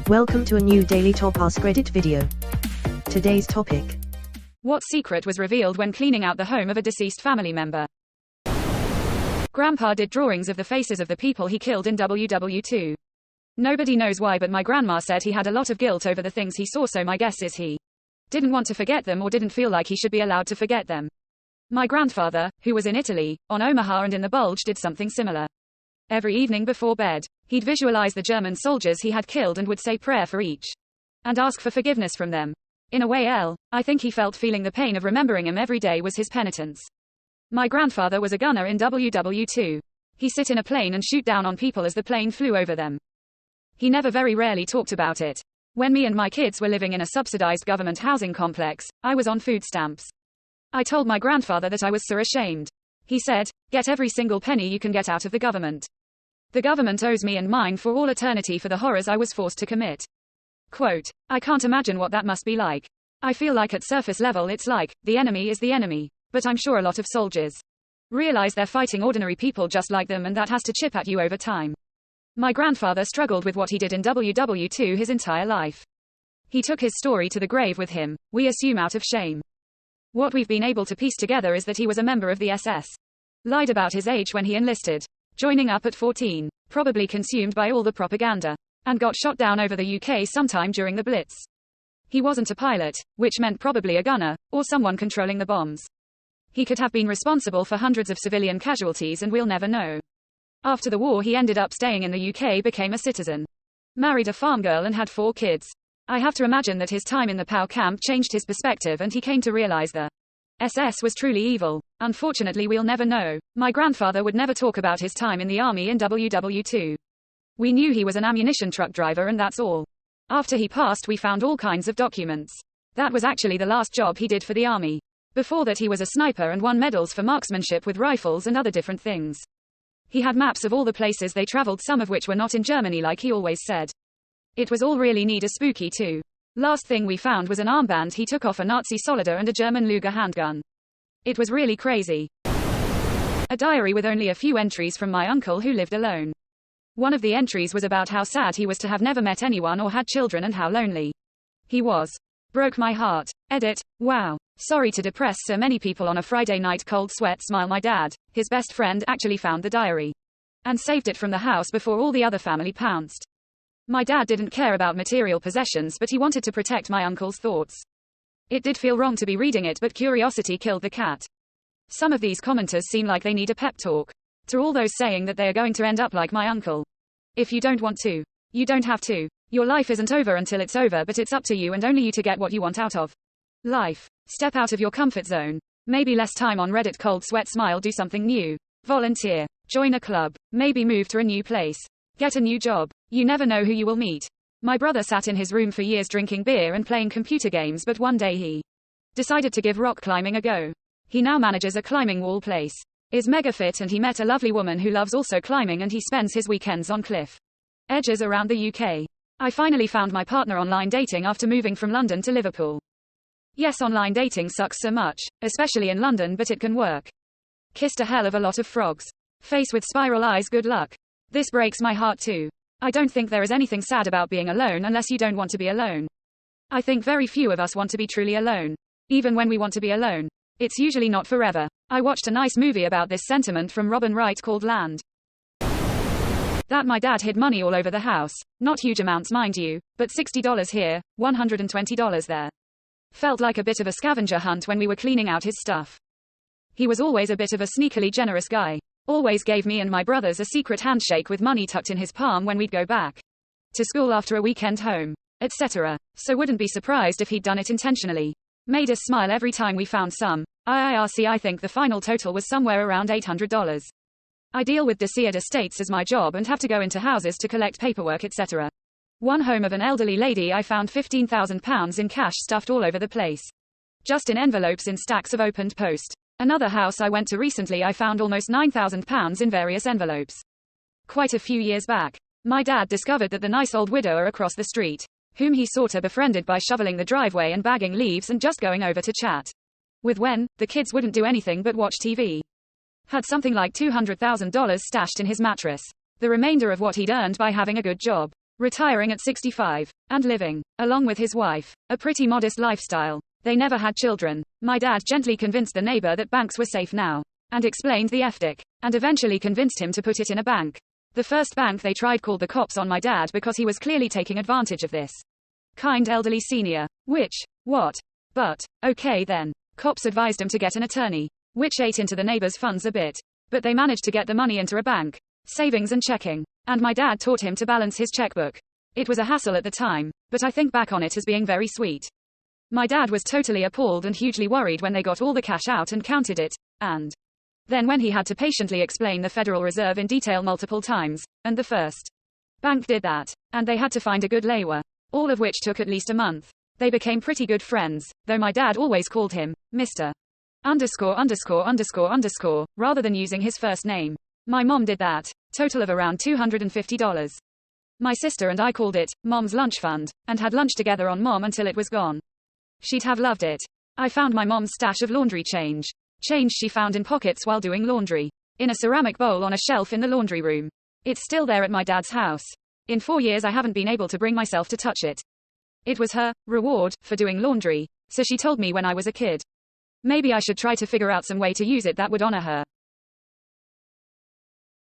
Welcome to a new daily top AskReddit video. Today's topic. What secret was revealed when cleaning out the home of a deceased family member? Grandpa did drawings of the faces of the people he killed in WW2. Nobody knows why, but my grandma said he had a lot of guilt over the things he saw, so my guess is he didn't want to forget them or didn't feel like he should be allowed to forget them. My grandfather, who was in Italy, on Omaha and in the Bulge, did something similar. Every evening before bed, he'd visualize the German soldiers he had killed and would say prayer for each. And ask for forgiveness from them. In a way, I think he felt feeling the pain of remembering him every day was his penitence. My grandfather was a gunner in WW2. He sit in a plane and shoot down on people as the plane flew over them. He never very rarely talked about it. When me and my kids were living in a subsidized government housing complex, I was on food stamps. I told my grandfather that I was so ashamed. He said, "Get every single penny you can get out of the government. The government owes me and mine for all eternity for the horrors I was forced to commit." Quote, "I can't imagine what that must be like. I feel like at surface level it's like, the enemy is the enemy. But I'm sure a lot of soldiers realize they're fighting ordinary people just like them, and that has to chip at you over time." My grandfather struggled with what he did in WW2 his entire life. He took his story to the grave with him, we assume out of shame. What we've been able to piece together is that he was a member of the SS. Lied about his age when he enlisted. Joining up at 14, probably consumed by all the propaganda, and got shot down over the UK sometime during the Blitz. He wasn't a pilot, which meant probably a gunner, or someone controlling the bombs. He could have been responsible for hundreds of civilian casualties, and we'll never know. After the war he ended up staying in the UK, became a citizen, married a farm girl and had 4 kids. I have to imagine that his time in the POW camp changed his perspective and he came to realize the SS was truly evil. Unfortunately we'll never know. My grandfather would never talk about his time in the army in WW2. We knew he was an ammunition truck driver and that's all. After he passed we found all kinds of documents. That was actually the last job he did for the army. Before that he was a sniper and won medals for marksmanship with rifles and other different things. He had maps of all the places they traveled, some of which were not in Germany like he always said. It was all really neat, spooky too. Last thing we found was an armband he took off a Nazi soldier and a German Luger handgun. It was really crazy. A diary with only a few entries from my uncle who lived alone. One of the entries was about how sad he was to have never met anyone or had children and how lonely he was. Broke my heart. Edit. Wow. Sorry to depress so many people on a Friday night. Cold sweat smile. My dad, his best friend, actually found the diary and saved it from the house before all the other family pounced. My dad didn't care about material possessions, but he wanted to protect my uncle's thoughts. It did feel wrong to be reading it, but curiosity killed the cat. Some of these commenters seem like they need a pep talk. To all those saying that they are going to end up like my uncle. If you don't want to, you don't have to. Your life isn't over until it's over, but it's up to you and only you to get what you want out of life. Step out of your comfort zone. Maybe less time on Reddit. Cold sweat smile. Do something new. Volunteer. Join a club. Maybe move to a new place. Get a new job. You never know who you will meet. My brother sat in his room for years drinking beer and playing computer games, but one day he decided to give rock climbing a go. He now manages a climbing wall place. Is mega fit, and he met a lovely woman who loves also climbing, and he spends his weekends on cliff edges around the UK. I finally found my partner online dating after moving from London to Liverpool. Yes, online dating sucks so much, especially in London, but it can work. Kissed a hell of a lot of frogs. Face with spiral eyes. Good luck. This breaks my heart too. I don't think there is anything sad about being alone unless you don't want to be alone. I think very few of us want to be truly alone. Even when we want to be alone, it's usually not forever. I watched a nice movie about this sentiment from Robin Wright called Land. That my dad hid money all over the house. Not huge amounts, mind you, but $60 here, $120 there. Felt like a bit of a scavenger hunt when we were cleaning out his stuff. He was always a bit of a sneakily generous guy. Always gave me and my brothers a secret handshake with money tucked in his palm when we'd go back to school after a weekend home, etc. So wouldn't be surprised if he'd done it intentionally. Made us smile every time we found some. IIRC. I think the final total was somewhere around $800. I deal with deceased estates as my job and have to go into houses to collect paperwork, etc. One home of an elderly lady I found £15,000 in cash stuffed all over the place. Just in envelopes in stacks of opened post. Another house I went to recently I found almost £9,000 in various envelopes. Quite a few years back, my dad discovered that the nice old widower across the street, whom he sort of befriended by shoveling the driveway and bagging leaves and just going over to chat with when the kids wouldn't do anything but watch TV, had something like $200,000 stashed in his mattress. The remainder of what he'd earned by having a good job. retiring at 65, and living, along with his wife, a pretty modest lifestyle. They never had children. My dad gently convinced the neighbor that banks were safe now, and explained the FDIC, and eventually convinced him to put it in a bank. The first bank they tried called the cops on my dad because he was clearly taking advantage of this kind elderly senior. What? But, okay then. Cops advised him to get an attorney, which ate into the neighbor's funds a bit. But they managed to get the money into a bank, savings and checking, and my dad taught him to balance his checkbook. It was a hassle at the time, but I think back on it as being very sweet. My dad was totally appalled and hugely worried when they got all the cash out and counted it, and then when he had to patiently explain the Federal Reserve in detail multiple times, and the first bank did that, and they had to find a good layer, all of which took at least a month. They became pretty good friends, though my dad always called him Mr. ______, rather than using his first name. My mom did that, total of around $250. My sister and I called it Mom's Lunch Fund, and had lunch together on Mom until it was gone. She'd have loved it. I found my mom's stash of laundry change she found in pockets while doing laundry, in a ceramic bowl on a shelf in the laundry room. It's still there at my dad's house. In 4 years I haven't been able to bring myself to touch it. It was her reward for doing laundry, so she told me when I was a kid. Maybe I should try to figure out some way to use it that would honor her.